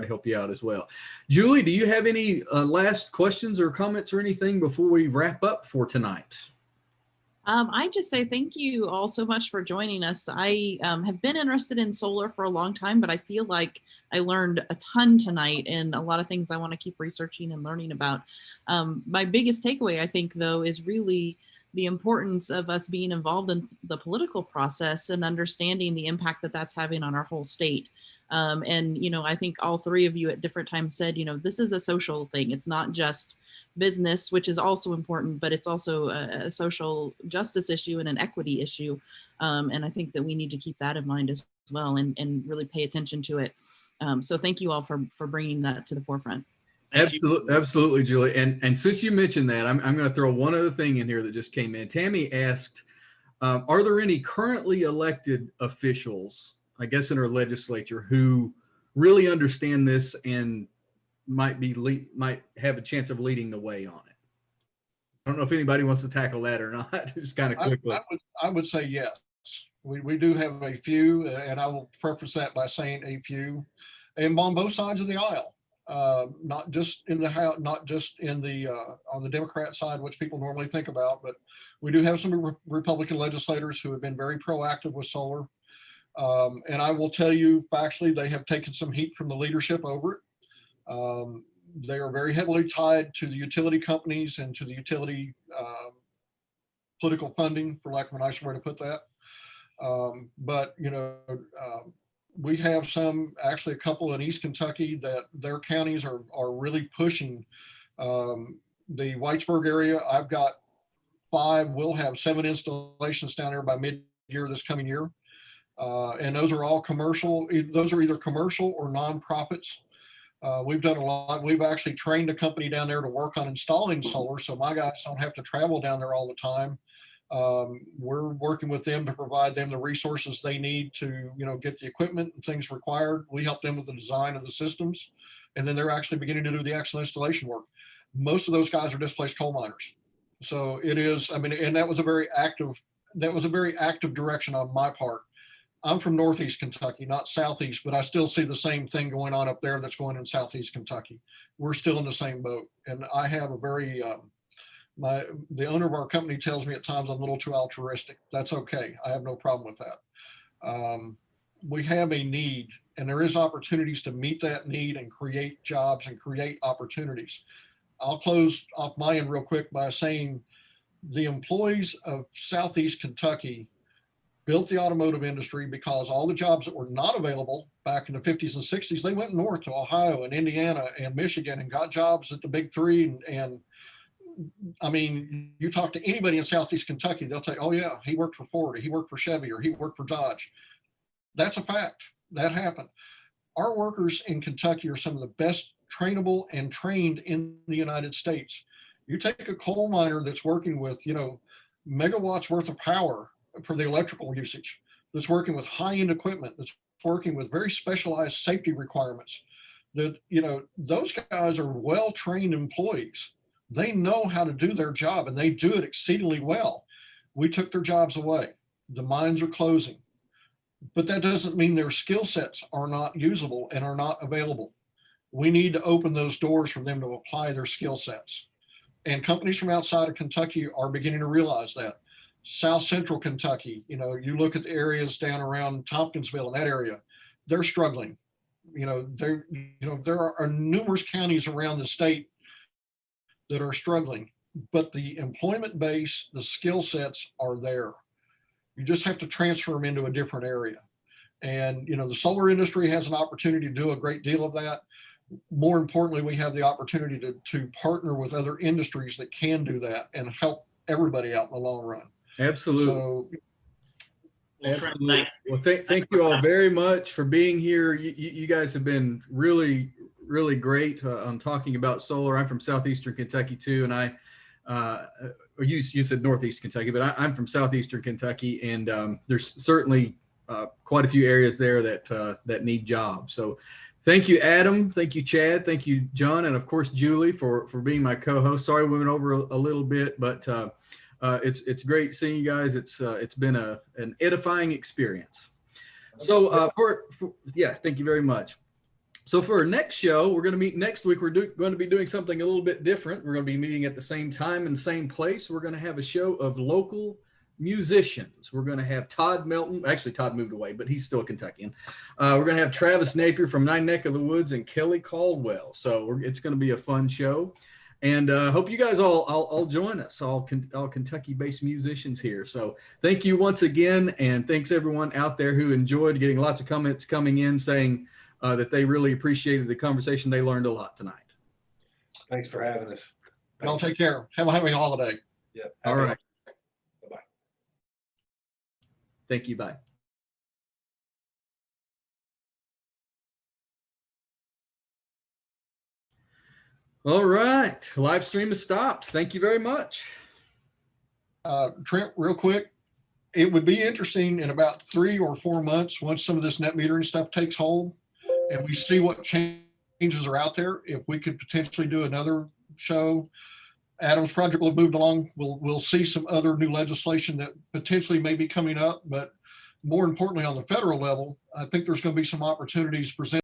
to help you out as well. Julie, do you have any last questions or comments or anything before we wrap up for tonight? I just say thank you all so much for joining us. I have been interested in solar for a long time, but I feel like I learned a ton tonight and a lot of things I want to keep researching and learning about. My biggest takeaway, I think, though, is really the importance of us being involved in the political process and understanding the impact that that's having on our whole state. And, I think all three of you at different times said, this is a social thing. It's not just business, which is also important, but it's also a social justice issue and an equity issue. And I think that we need to keep that in mind as well and really pay attention to it. So thank you all for bringing that to the forefront. Absolutely, Julie. And since you mentioned that, I'm going to throw one other thing in here that just came in. Tammy asked, are there any currently elected officials, I guess in our legislature, who really understand this and might have a chance of leading the way on it? I don't know if anybody wants to tackle that or not. Just kind of quickly. I would say yes. We do have a few, and I will preface that by saying a few, and on both sides of the aisle. Not just in the House, not just in the on the Democrat side, which people normally think about, but we do have some Republican legislators who have been very proactive with solar. And I will tell you, factually, they have taken some heat from the leadership over it. They are very heavily tied to the utility companies and to the utility political funding, for lack of a nicer way to put that. But we have actually a couple in East Kentucky that their counties are really pushing. The Whitesburg area, I've got 5, we'll have 7 installations down there by mid-year this coming year. And those are all commercial. Those are either commercial or nonprofits. We've done a lot. We've actually trained a company down there to work on installing solar, so my guys don't have to travel down there all the time. We're working with them to provide them the resources they need to, get the equipment and things required. We help them with the design of the systems, and then they're actually beginning to do the actual installation work. Most of those guys are displaced coal miners. So it is, and that was a very active direction on my part. I'm from Northeast Kentucky, not Southeast, but I still see the same thing going on up there that's going in Southeast Kentucky. We're still in the same boat. And I have a very, the owner of our company tells me at times I'm a little too altruistic. That's okay. I have no problem with that. We have a need, and there is opportunities to meet that need and create jobs and create opportunities. I'll close off my end real quick by saying the employees of Southeast Kentucky built the automotive industry because all the jobs that were not available back in the 50s and 60s, they went north to Ohio and Indiana and Michigan and got jobs at the big 3. And you talk to anybody in Southeast Kentucky, they'll tell you, oh yeah, he worked for Ford, or he worked for Chevy, or he worked for Dodge. That's a fact. That happened. Our workers in Kentucky are some of the best trainable and trained in the United States. You take a coal miner that's working with, megawatts worth of power for the electrical usage, that's working with high-end equipment, that's working with very specialized safety requirements, that, those guys are well-trained employees. They know how to do their job and they do it exceedingly well. We took their jobs away. The mines are closing, but that doesn't mean their skill sets are not usable and are not available. We need to open those doors for them to apply their skill sets. And companies from outside of Kentucky are beginning to realize that. South Central Kentucky, you look at the areas down around Tompkinsville and that area, they're struggling. There are numerous counties around the state that are struggling. but the employment base, the skill sets are there. You just have to transfer them into a different area. And, you know, the solar industry has an opportunity to do a great deal of that. More importantly, we have the opportunity to partner with other industries that can do that and help everybody out in the long run. Absolutely. So, Well, Trent, Absolutely. Well, thank you all very much for being here. You guys have been really, really great on talking about solar. I'm from Southeastern Kentucky too, and or you said Northeast Kentucky, but I'm from Southeastern Kentucky, and there's certainly quite a few areas there that need jobs. So thank you, Adam. Thank you, Chad. Thank you, John. And of course, Julie for being my co-host. Sorry, we went over a little bit, but it's great seeing you guys. It's been an edifying experience. So thank you very much. So for our next show, we're going to meet next week. We're going to be doing something a little bit different. We're going to be meeting at the same time and same place. We're going to have a show of local musicians. We're going to have Todd Melton. Actually, Todd moved away, but he's still a Kentuckian. We're going to have Travis Napier from Nine Neck of the Woods and Kelly Caldwell. So it's going to be a fun show. And hope you guys all join us, all Kentucky-based musicians here. So thank you once again, and thanks everyone out there who enjoyed, getting lots of comments coming in saying that they really appreciated the conversation. They learned a lot tonight. Thanks for having us. y'all take care. Have a happy holiday. Yep. All right. Bye-bye. Thank you. Bye. All right. Live stream is stopped. Thank you very much. Trent, real quick, it would be interesting in about 3 or 4 months, once some of this net metering stuff takes hold and we see what changes are out there, if we could potentially do another show. Adam's project will have moved along. We'll see some other new legislation that potentially may be coming up, but more importantly, on the federal level, I think there's going to be some opportunities presented